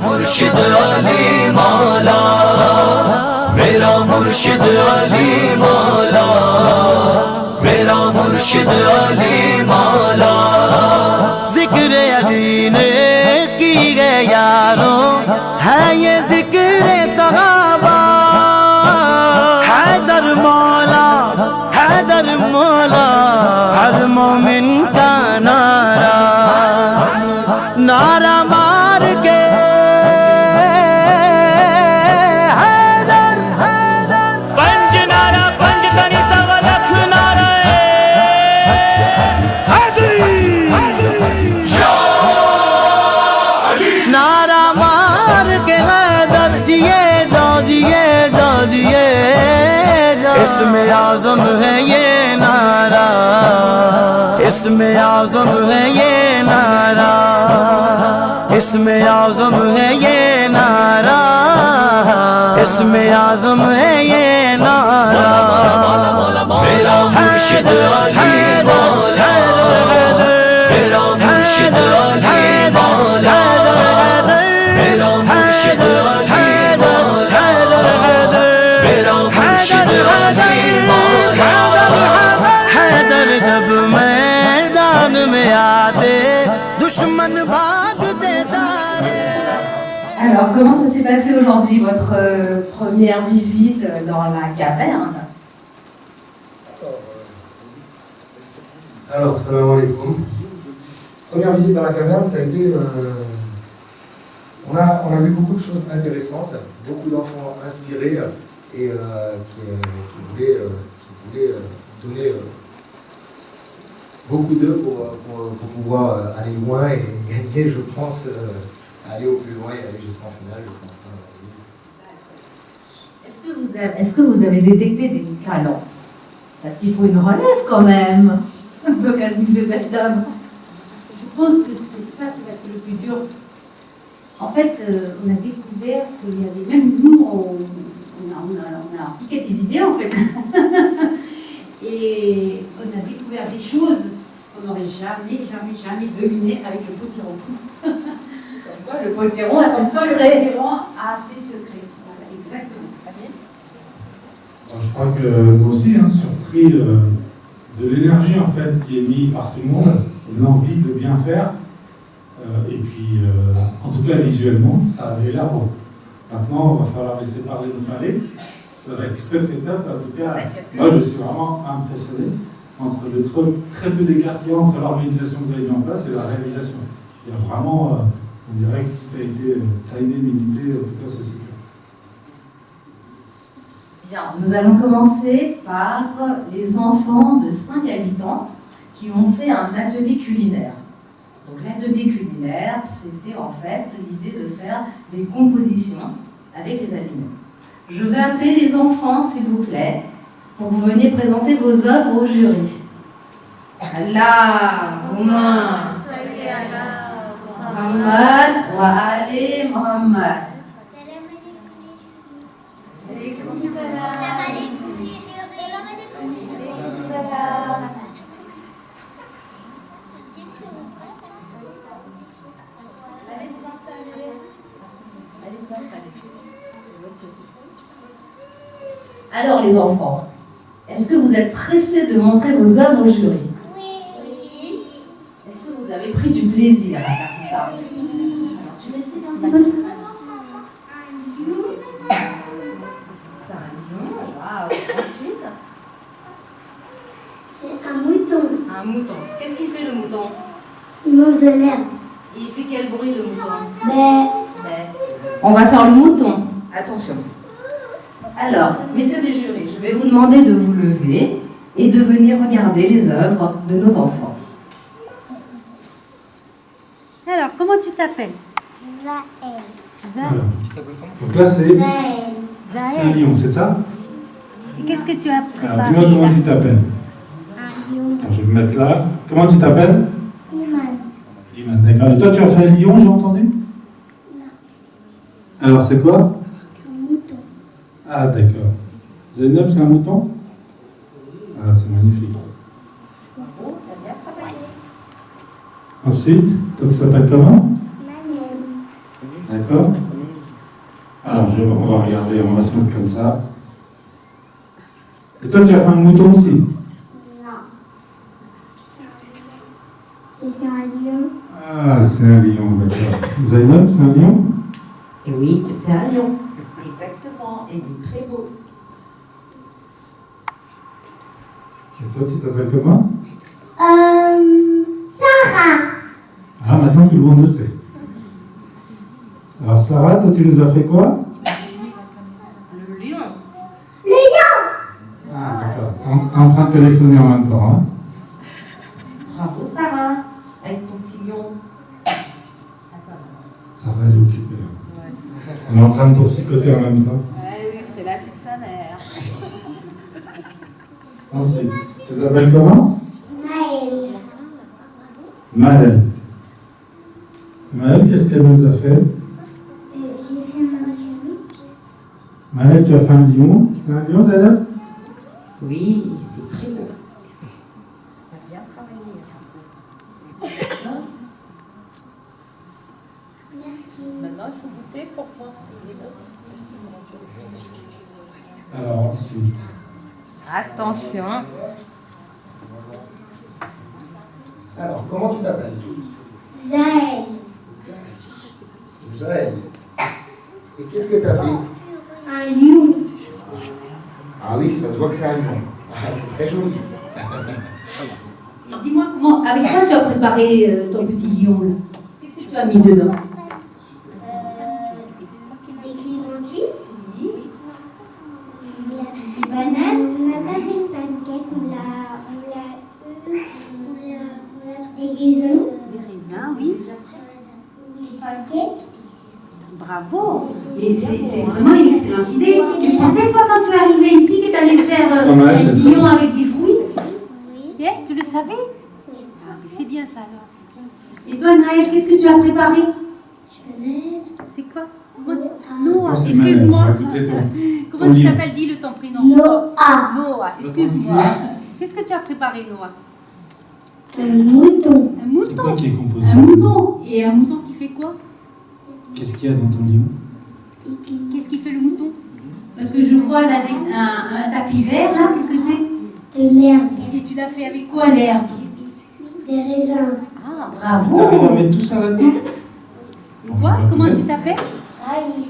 मुर्शिद अली मौला, मेरा मुर्शिद अली मौला, मेरा मुर्शिद अली मौला। जिक्र अली ने की गए यारों है ये जिक्र सहाबा, हैदर मौला, हैदर मौला, हर मोमिन का नारा, नारा मार के हैदर, हैदर पंज नारा, पंज तनी सवा लख नारा हैदरी, नारा मार के हैदर जिए जाओ, जिए जाओ, जिए जाओ। इसमें आज़म है ये नारा, इसमें आज़म है ये नारा, इसमें आज़म है ये नारा, इसमें आज़म है ये नारा। मेरा मुर्शिद अली मौला, मेरा मुर्शिद अली मौला, मेरा मुर्शिद अली मौला, मेरा मुर्शिद अली मौला। हैदर जब मैदान में आते दुश्मन भागते सारे। Alors, comment ça s'est passé aujourd'hui, votre première visite dans la caverne? Alors, salam alaikum. Première visite dans la caverne, ça a été... on a vu beaucoup de choses intéressantes, beaucoup d'enfants inspirés et qui voulaient donner beaucoup d'eux pour pouvoir aller loin et gagner, je pense, aller au plus loin et aller jusqu'en finale, je pense. Est-ce que vous avez détecté des talents? Parce qu'il faut une relève quand même. Donc, elle disait cette dame. Je pense que c'est ça qui va être le plus dur. En fait, on a découvert qu'il y avait, même nous, on a piqué des idées en fait. Et on a découvert des choses qu'on n'aurait jamais devinées avec le potiron. Comme quoi, le potiron a ses secrets. Le potiron a ses secrets. Voilà, exactement. Je crois que nous aussi, surpris de l'énergie en fait qui est mise par tout le monde, de l'envie de bien faire, et puis en tout cas visuellement, ça avait l'air beau. Maintenant, il va falloir laisser parler nos palais. Ça va être très très top. En tout cas, moi je suis vraiment impressionné entre le très peu d'écart qu'il y a entre l'organisation que vous avez mis en place et la réalisation. Il y a vraiment, on dirait que tout a été timé, minité, en tout cas c'est super. Bien, nous allons commencer par les enfants de 5 à 8 ans qui ont fait un atelier culinaire. Donc l'atelier culinaire, c'était en fait l'idée de faire des compositions avec les aliments. Je vais appeler les enfants, s'il vous plaît, pour que vous veniez présenter vos œuvres au jury. Allahumma salli ala Muhammad wa ali Muhammad. Allez vous installer. Allez vous installer. Alors les enfants, est-ce que vous êtes pressés de montrer vos œuvres au jury? Oui. Est-ce que vous avez pris du plaisir à faire tout ça? Alors tu m'expliques un petit peu ce que c'est? C'est un lion, waouh. Ensuite? C'est un mouton. Un mouton. Qu'est-ce qu'il fait le mouton? Il mange de l'herbe. Il fait quel bruit le mouton? Mais On va faire le mouton. Attention. Alors, messieurs des jurys, je vais vous demander de vous lever et de venir regarder les œuvres de nos enfants. Alors, comment tu t'appelles? Zaël. Voilà. Donc là c'est un lion, c'est ça? Et qu'est-ce que tu as Alors préparé dis-moi comment là? tu t'appelles. Un lion. Attends, je vais me mettre là. Comment tu t'appelles? Iman. Iman, d'accord. Et toi tu as fait un lion, j'ai entendu? Non. Alors c'est quoi? Un mouton. Ah d'accord. Zainab, c'est un mouton? Ah c'est magnifique. Ensuite, toi tu t'appelles comment? Manem. D'accord? Alors, on va regarder, on va se mettre comme ça. Et toi, tu as fait un mouton aussi? Non. J'ai fait un lion. Ah, c'est un lion, d'accord. Zainab, c'est un lion? Et oui, c'est un lion. Exactement. Et il est très beau. Et toi, tu t'appelles comment? Sarah. Ah, maintenant tout le monde le sait. Alors, Sarah, toi, tu nous as fait quoi? Le lion. Ah, d'accord. T'es en train de téléphoner en même temps, hein? Bravo, Sarah. Avec ton petit lion. Sarah, elle est occupée. Elle est en train de coursicoter en même temps. Oui, c'est la fille de sa mère. Ensuite, tu t'appelles comment? Maëlle. Maëlle. Maëlle, qu'est-ce qu'elle nous a fait? J'ai fait un lion. Maëlle, tu as fait un lion. C'est un lion, Zainab? Oui, c'est très beau. T'as bien travaillé. Merci. Maintenant, il faut goûter pour voir s'il est bon. Alors, ensuite. Attention. Alors, comment tu t'appelles? Zaël. Zaël. Et qu'est-ce que tu as fait? Un lion. Ah oui, ça se voit que c'est un lion. Ah, c'est très joli. Dis-moi, comment, avec quoi tu as préparé ton petit lion là? Qu'est-ce que tu as mis dedans? Des clémentines. Des bananes. On n'a pas fait une pancake, on l'a des raisins. Des raisins, oui. Des pancakes. Bravo. Et c'est vraiment une excellente idée. Tu pensais, toi, quand tu es arrivé ici, que tu allais faire Pas mal, un c'est lion avec des fruits? Oui. Tu le savais? Ah, mais c'est bien ça alors. Et toi, Naël, qu'est-ce que tu as préparé? C'est quoi Noah, excuse-moi. Comment Ton tu lion. t'appelles? Dis-le ton prénom. Noah. Noah, excuse-moi. Qu'est-ce que tu as préparé, Noah? Un mouton. Un C'est quoi mouton. qui est composé? Un mouton. Et un mouton. Mouton qui fait quoi? Qu'est-ce qu'il y a dans ton lion? Qu'est-ce qui fait le mouton? Parce que je vois là un tapis vert, là. Qu'est-ce que c'est? De l'herbe. Et tu l'as fait avec Quoi, l'herbe? Des raisins. Ah, Bravo. T'arrives à mettre tout ça là-dedans? et toi, comment tu t'appelles? Raïs.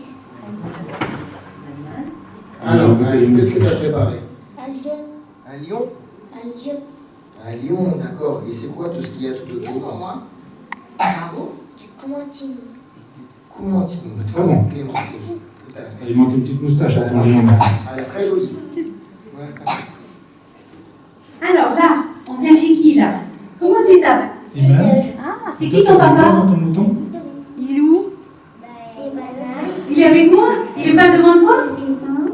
Alors, qu'est-ce que tu as préparé? Un lion. Un lion? Un lion. Un lion, d'accord. Et c'est quoi tout ce qu'il y a tout autour? moi. Bravo. Clémentine. Clémentine. Très bon. Clémentine. Tout à fait. Il manque une petite moustache à ton lion. Ça a l'air très joli. Ouais. Alors là, on vient chez qui là? Comment tu t'appelles? Iman? Ah, C'est qui ton papa? Dans ton mouton? il est où? Des bananes. Il est avec moi? Il est pas devant toi? Des raisins.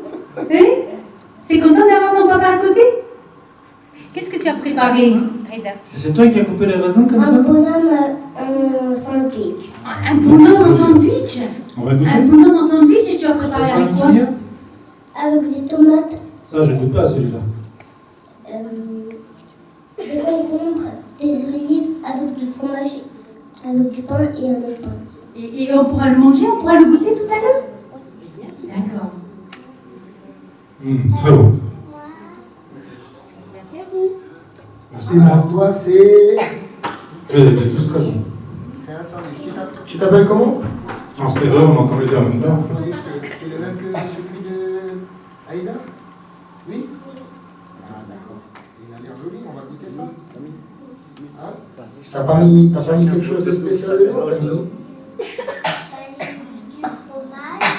Oui? T'es content d'avoir ton papa à côté? Qu'est-ce que tu as préparé, Reda? C'est toi qui as coupé les raisins comme Un ça? bonhomme en sandwich. Un bonhomme en sandwich? On va goûter? Un bonhomme en sandwich et tu as préparé avec quoi? Avec des tomates, Ça, je goûte pas celui-là. des concombres, des olives, avec du fromage, avec du pain et un autre pain. Et on pourra le manger, on pourra le goûter tout à l'heure? D'accord. Très bon. Merci à vous. Merci, Iman. Alors, toi, c'est Ils étaient tous très bons. c'est un sandwich. Tu t'appelles comment? Non, c'était vrai, on entend les deux en même temps. C'est le même que celui de Aïda? Oui? Ah, d'accord. Il a l'air joli, on va goûter ça. Hein? T'as pas mis quelque chose de spécial dedans? T'as mis? Du fromage,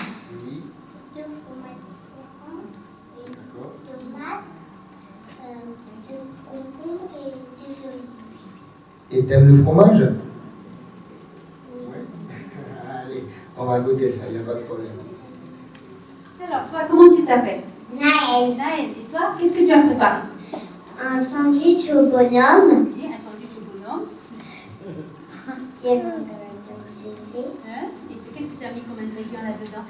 Oui, du fromage et d'accord. de tomates, de concombres et des olives. Et t'aimes le fromage? Ouais. Allez, on va goûter ça, il n'y a pas de problème. Alors, toi, comment tu t'appelles? Naël. Naël. Et toi, qu'est-ce que tu as préparé? Un sandwich au bonhomme Oui, un sandwich au bonhomme. qui est dans le CV. Hein? Et qu'est-ce que tu as mis comme ingrédient là-dedans?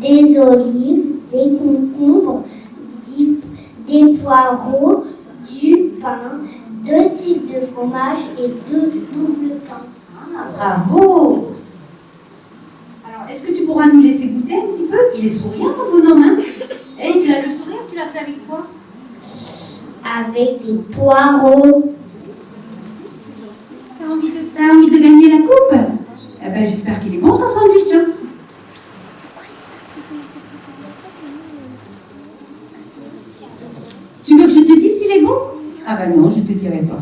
Des olives, des concombres, des poireaux, du pain, 2 types de fromage et 2 doubles pains. Ah, bravo. Alors, est-ce est-ce que tu pourras nous laisser goûter un petit peu? Il est souriant ton bonhomme, hein? Et tu l'as le sourire, tu l'as fait avec quoi? Avec des poireaux. T'as envie de gagner la coupe? Eh ben, j'espère qu'il est bon ton sandwich, tiens. Tu veux que je te dise s'il est bon? Ah ben non, je te dirai pas.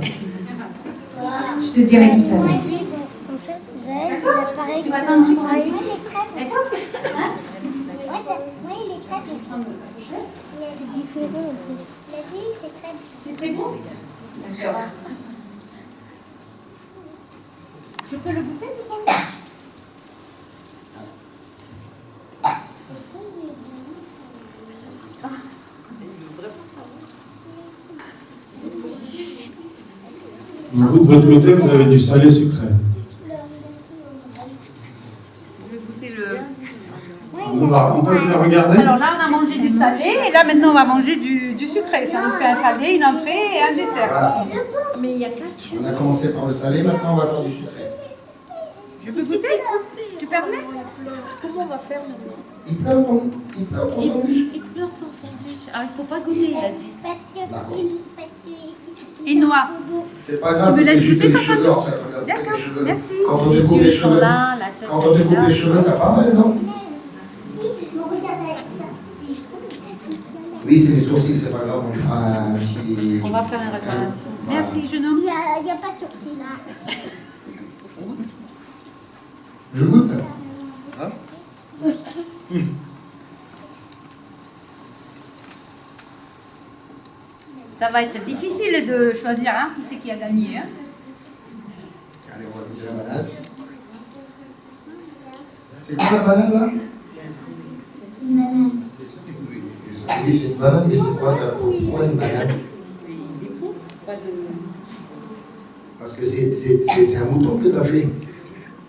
Je te dirai tout à l'heure. En fait, vous avez l'appareil. Tu vas attendre pour un petit peu. Il est très bien. D'accord? Hein? Oui, il est très bien. C'est différent en plus. La vie, c'est très bien. C'est très bon? D'accord. Je peux le goûter, tout ça? Est-ce qu'il est bon? Vous, de votre côté, vous avez du salé sucré. Je vais goûter le... On peut le regarder. Alors là, on a mangé du salé, et là, maintenant, on va manger du sucré. Ça nous fait un salé, une entrée et un dessert. Voilà. Mais il y a 4 choses. On a commencé par le salé, maintenant on va faire du sucré. Je peux goûter? Tu permets? Comment on va faire maintenant? Il pleure ton sandwich. Il pleure son sandwich. Ah, il faut pas goûter, il a dit. D'accord. Et noir. C'est pas grave, Tu veux la c'était juste goûter, les papa? cheveux en fait. Regarde, D'accord, les cheveux. merci. Quand on Les découpe les yeux sont cheveux, là, la tête quand on est découpe là. les cheveux, t'as pas mal, non? Oui, c'est les sourcils, c'est pas grave, on fera un petit... On va faire une réparation. Merci, jeune homme. Il n'y a pas de sourcils là. Je goûte. Hein? Ça va être difficile de choisir qui c'est qui a gagné. Hein. Allez, on va goûter la banane. C'est quoi la banane là? Une banane. Oui, c'est une banane, mais c'est quoi pourquoi une banane? Parce que c'est un mouton que tu as fait.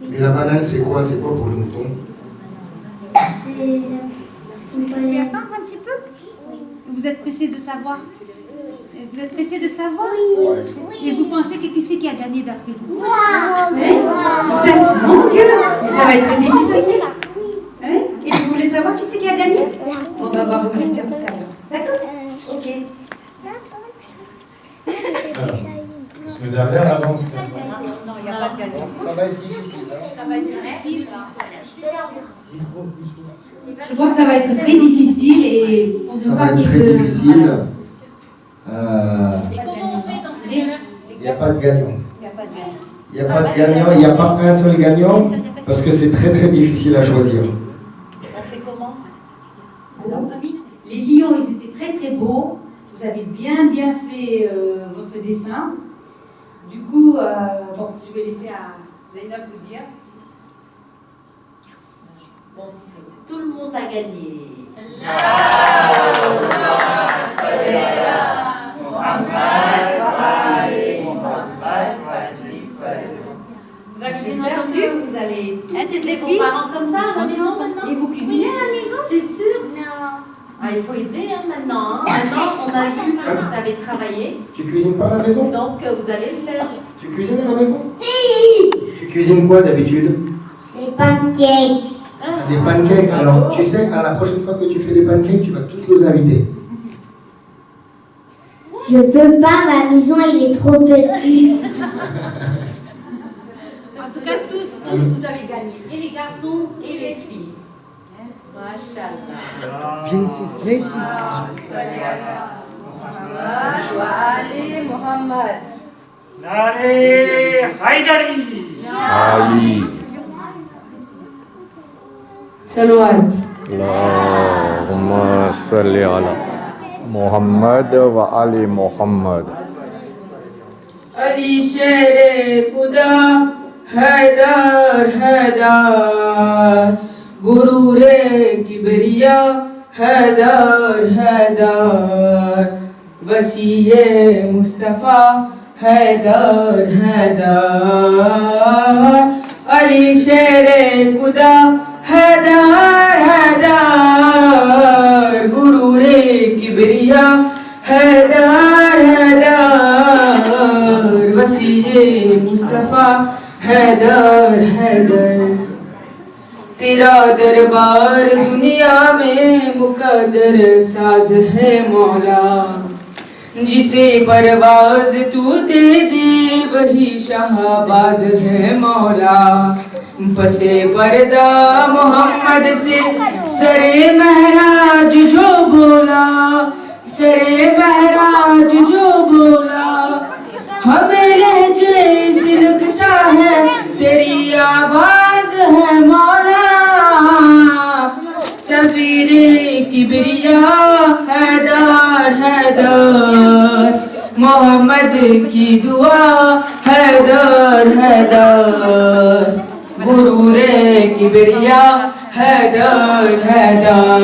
Mais la banane, c'est quoi? C'est quoi pour le mouton? C'est une Vous pouvez banane. attendre un petit peu? Vous êtes pressé de savoir? Vous êtes pressé de savoir? Et vous pensez que qui c'est qui a gagné d'après vous? Mon Dieu! Mais ça va être difficile. Hein? Et vous voulez savoir qui c'est qui a gagné? On va vous le dire tout à l'heure. D'accord? Ok. Parce que derrière, là, non, Non, il n'y a pas de gagnant. Ça va être difficile. Hein? Ça va être difficile. Je crois que ça va être très difficile et pour ne Ça pas va qu'il être y très ait de... difficile. Et comment on fait dans ces cas-là? Il n'y a pas de gagnant. Il n'y a pas de gagnant. Il n'y a pas de gagnant, il n'y a pas un seul gagnant, parce que c'est très très difficile à choisir. On fait comment? Alors, les lions, ils étaient très très beaux. Vous avez bien fait votre dessin. Du coup, bon, je vais laisser à Zainab vous dire. Je pense que tout le monde a gagné. J'espère que vous allez tous c'est être des vos filles parents comme ça à la maison maintenant. Et vous cuisinez à la maison? C'est sûr. Non. Ah, il faut aider maintenant. Hein. Maintenant, on a vu que vous savez travailler. Tu cuisines pas à la maison? Donc, vous allez le faire. Tu cuisines à la maison? Si. Tu cuisines quoi d'habitude? Les pancakes. Des pancakes. Alors, tu sais, à la prochaine fois que tu fais des pancakes, tu vas tous nous inviter. Je peux pas, ma maison elle est trop petite. En tout cas, tous vous avez gagné. Et les garçons et les filles. Machallah. Ali Muhammad. Nare Haidari. Ali. Salawat. Allahumma salli ala Muhammad wa Ali Muhammad. Ali Shere Kuda Haidar Haidar Gurure Kibriya Haidar Haidar Wasiye Mustafa Haidar Haidar Ali Shere Kuda Haidar Haidar Gurure Kibriya Haidar Haidar Wasiye Mustafa Haidar Haidar तेरा दरबार दुनिया में मुकद्दर साज है मौला जिसे परवाज तू दे दे वही शाहबाज है मौला पसे पर्दा मोहम्मद से सरे महराज जो बोला सरे महराज जो बोला हमें लहजे से लगता है तेरी आवाज है मौला सफीरे किबरिया हैदर हैदर मोहम्मद की दुआ हैदर हैदर गुरूरे किबरिया हैदर हैदर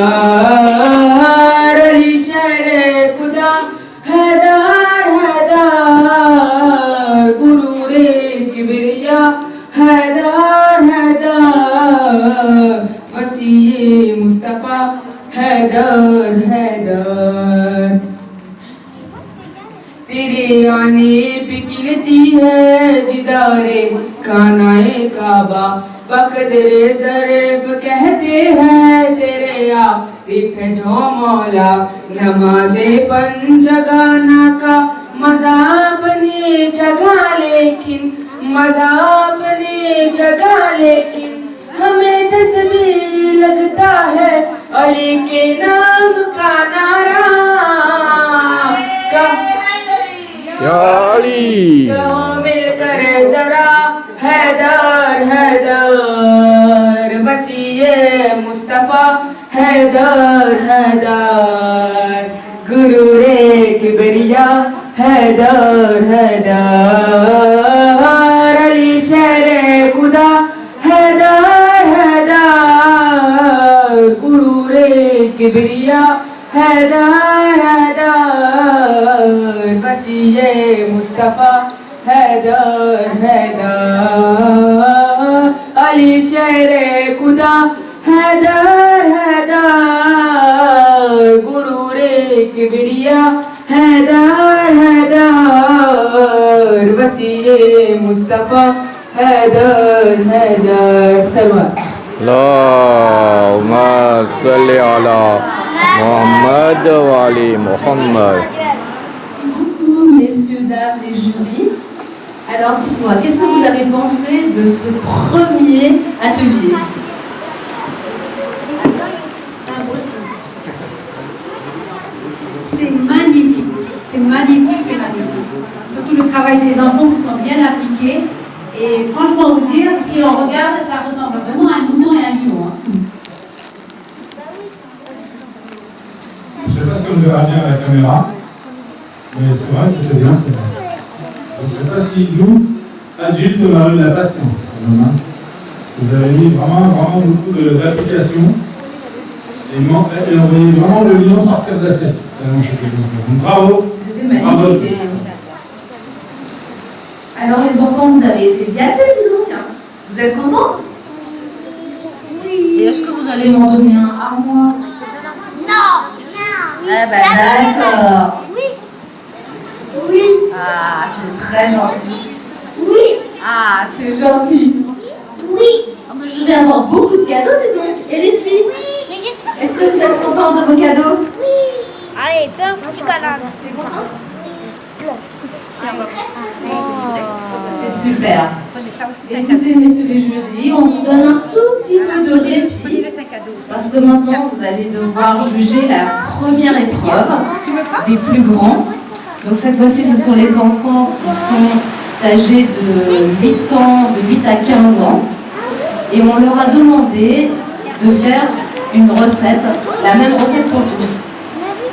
अली शेरे खुदा हैदर हैदर गुरूरे किबरिया हैदर हैदर वसीए मुस्तफा हैदर हैदर तेरे आने पे खिलती है जिदारे कानाए काबा बकदरे ज़र्फ़ कहते हैं तेरे आरिफ है जो मौला नमाज़े पंजगाना का मज़ा अपने जगह लेकिन मज़ा अपने जगह लेकिन हमें तस्बीह लगता है अली के नाम का नारा कहो मिलकर जरा हैदर हैदर वसीए मुस्तफा हैदर हैदर गुरूरे किबरिया हैदर हैदर अली शेरे खुदा हैदर हैदर गुरूरे किबरिया हैदर हैदर वसीए मुस्तफा हैदर हैदर अली शेरे खुदा हैदर हैदर गुरूरे किबरिया हैदर हैदर वसीए मुस्तफा हैदर हैदर सरवर अल्लाहुम्मा सल्ली अला Mohammed wa Ali Mohammed. Messieurs, dames, les jurys. Alors dites-moi, qu'est-ce que vous avez pensé de ce premier atelier? C'est magnifique, c'est magnifique, c'est magnifique. Surtout le travail des enfants qui sont bien appliqués. Et franchement, vous dire, si on regarde, ça ressemble vraiment à un mouton et un lion. Je ne sais pas si on verra bien à la caméra, mais c'est vrai, c'était bien. Je ne sais pas si nous, adultes, on a eu la patience. Vous avez mis vraiment beaucoup d'applications et on voyait vraiment le lion sortir de l'assiette. Bravo. C'était magnifique. Alors les enfants, vous avez été gâtés, dis donc. Vous êtes contents? Oui. Et est-ce que vous allez m'en donner un à moi? Non. Eh ben d'accord. Oui. Oui. Ah, c'est très gentil. Oui. Ah, c'est gentil. Oui. Ah, ben, je vais avoir beaucoup de cadeaux, dis donc. Et les filles? Oui. Est-ce que vous êtes contentes de vos cadeaux? Oui. Allez, fais un petit câlin. T'es contente? C'est super. Écoutez, messieurs les jurys, on vous donne un tout petit peu de répit parce que maintenant vous allez devoir juger la première épreuve des plus grands. Donc cette fois-ci, ce sont les enfants qui sont âgés de 8 ans, de 8 à 15 ans. Et on leur a demandé de faire une recette, la même recette pour tous,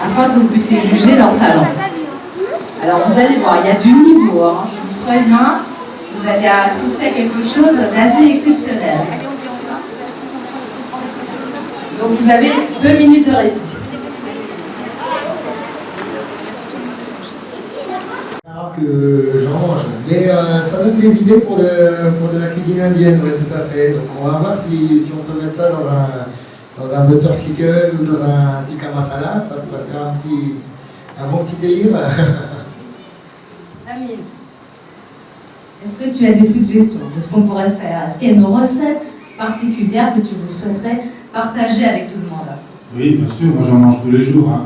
afin que vous puissiez juger leur talent. Alors vous allez voir, il y a du niveau, hein, je vous préviens, vous allez assister à quelque chose d'assez exceptionnel. Donc vous avez 2 minutes de répit. Alors que j'en mange. Mais ça donne des idées pour de la cuisine indienne, oui, tout à fait. Donc on va voir si on peut mettre ça dans un butter chicken ou dans un tikka masala, ça pourrait faire un bon petit délire. Amine, est-ce que tu as des suggestions de ce qu'on pourrait faire? Est-ce qu'il y a une recette particulière que tu souhaiterais partager avec tout le monde? Oui, bien sûr, moi j'en mange tous les jours. Hein.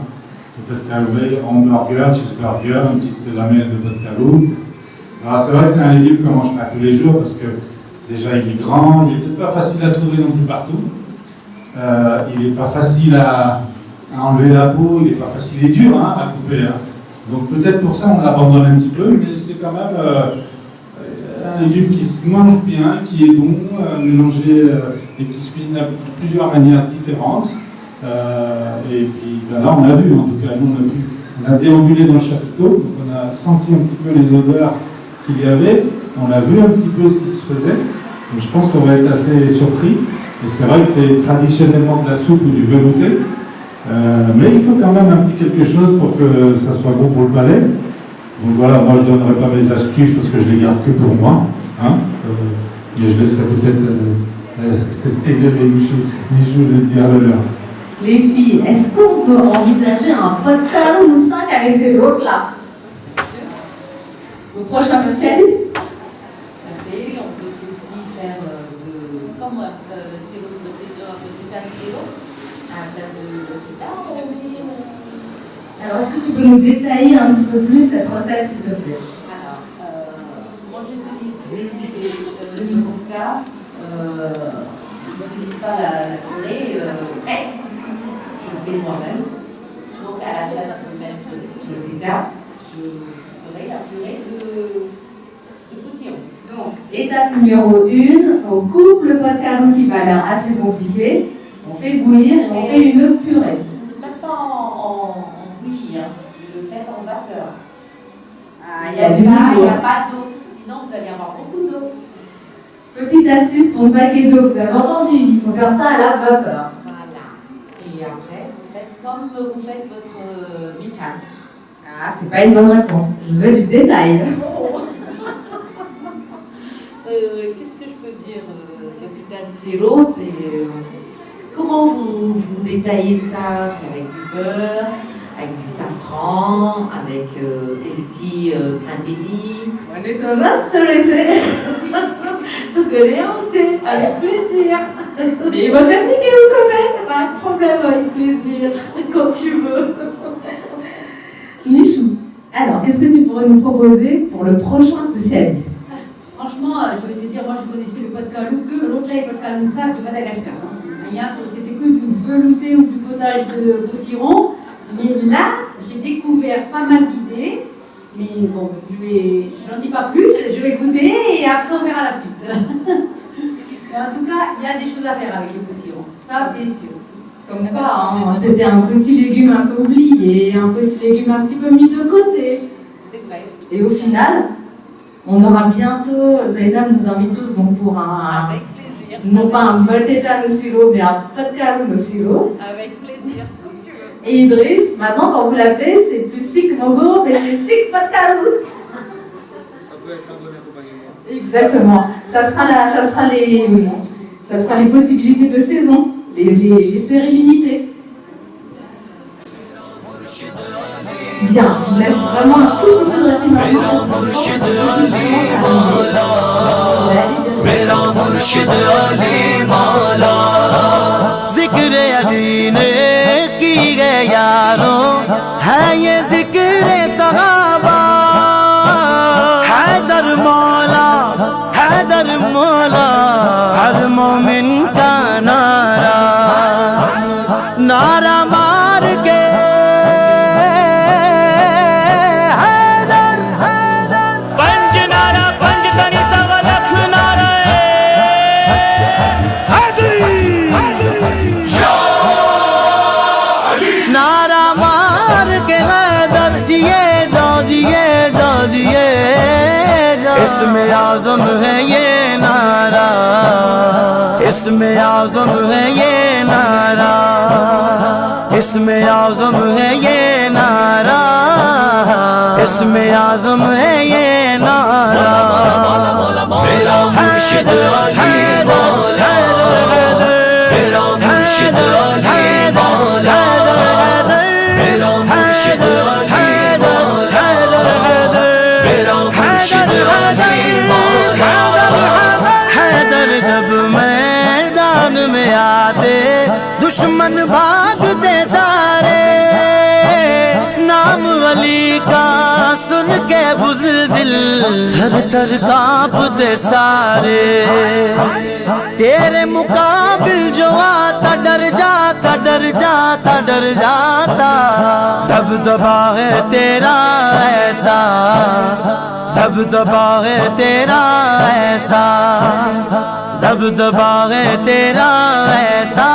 Peut-être calvé, hamburger, cheeseburger, une petite lamelle de botcalou. Alors c'est vrai que c'est un légume qu'on mange pas tous les jours parce que déjà il est grand, il n'est peut-être pas facile à trouver non plus partout. Il n'est pas facile à enlever la peau, il n'est pas facile, il est dur hein, à couper. Hein. Donc peut-être pour ça on l'abandonne un petit peu, mais c'est quand même un légume qui se mange bien, qui est bon, mélangé et qui se cuisine de plusieurs manières différentes. Et puis ben là on l'a vu, en tout cas nous on a déambulé dans le chapiteau, donc on a senti un petit peu les odeurs qu'il y avait, on a vu un petit peu ce qui se faisait, donc je pense qu'on va être assez surpris. Et c'est vrai que c'est traditionnellement de la soupe ou du velouté, mais il faut quand même un petit quelque chose pour que ça soit bon pour le palais. Donc voilà, moi je ne donnerai pas mes astuces parce que je les garde que pour moi, hein, mais je laisserai peut-être Michou le dire à l'heure. Les filles, est-ce qu'on peut envisager un potcalou 5 avec des routes là? Au prochain spécialiste? On peut aussi faire comme sirop de potato sirop à la place de potato. Alors, est-ce que tu peux nous détailler un petit peu plus cette recette, s'il te plaît? Alors, moi j'utilise le micro-cas. Je n'utilise pas la purée prête. Je le fais moi-même. Donc, à la place de mettre le micro-cas, je ferai la purée de potiron. Donc, étape numéro 1, on coupe le potcalou qui va l'air assez compliqué, on fait bouillir et on fait une purée. Même pas en bouillie, hein. Je le fais en vapeur. Ah, il n'y a pas d'eau, sinon vous allez avoir beaucoup d'eau. Petite astuce pour le paquet d'eau, vous avez entendu, il faut faire ça à la vapeur. Voilà. Et après, vous faites comme vous faites votre michan. Ah, c'est pas une bonne réponse, je veux du détail. Qu'est-ce que je peux dire? Le potato sirop, c'est... comment vous détaillez ça? C'est avec du beurre, avec du safran, avec des petits cranberries. On est au restaurant. Donc avec plaisir. Mais il va t'indiquer où quand Pas de problème, avec plaisir, quand tu veux. Michou, alors qu'est-ce que tu pourrais nous proposer pour le prochain Kousiali? Franchement, je vais te dire, moi je connaissais le potcalou que l'autre là, le potcalou de Madagascar. C'était que du velouté ou du potage de potiron. Mais là, j'ai découvert pas mal d'idées. Mais bon, j'en dis pas plus, je vais goûter et après on verra la suite. Mais en tout cas, il y a des choses à faire avec le potiron. Ça, c'est sûr. Comme quoi, hein, c'était un petit légume un peu oublié, un petit légume un petit peu mis de côté. C'est vrai. Et au final, on aura bientôt, Zainab nous invite tous donc pour un... Avec plaisir. Non pas un mateta no sirop, mais un potcalou no sirop. Avec plaisir, comme tu veux. Et Idriss, maintenant quand vous l'appelez, c'est plus Sik Mogo, mais c'est Sik potcalou. Ça peut être un bon accompagnement. Exactement. Ça sera les possibilités de saison, les séries limitées. Bien, je vous laisse vraiment un tout petit peu de répit maintenant parce que je commence à arriver. मेरा मुर्शिद अली मौला जिक्र अली ने की गए यारों है ये जिक्र सहाबा हैदर मौला हर मोमिन का नारा नारा मार के इसमें आज़म है ये नारा इसमें आज़म है ये नारा इसमें आज़म है ये नारा इसमें आज़म है ये नारा मेरा मुर्शिद अली मौला मेरा मुर्शिद अली मौला मेरा मुर्शिद अली मौला मेरा मुर्शिद हैदर जब मैं دشمن بھاگتے سارے نام علی کا سن کے بزدل تھر تھر کانپتے سارے تیرے مقابل جو آتا ڈر جاتا ڈر جاتا ڈر جاتا دبدبا ہے تیرا ایسا دبدبا ہے تیرا ایسا دبدبا ہے تیرا ایسا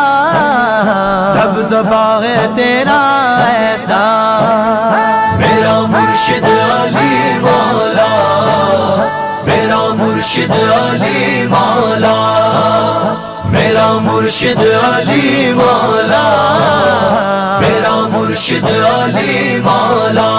دبدبا ہے تیرا ایسا میرا مرشد علی مولا میرا مرشد علی مولا میرا مرشد علی مولا میرا مرشد علی مولا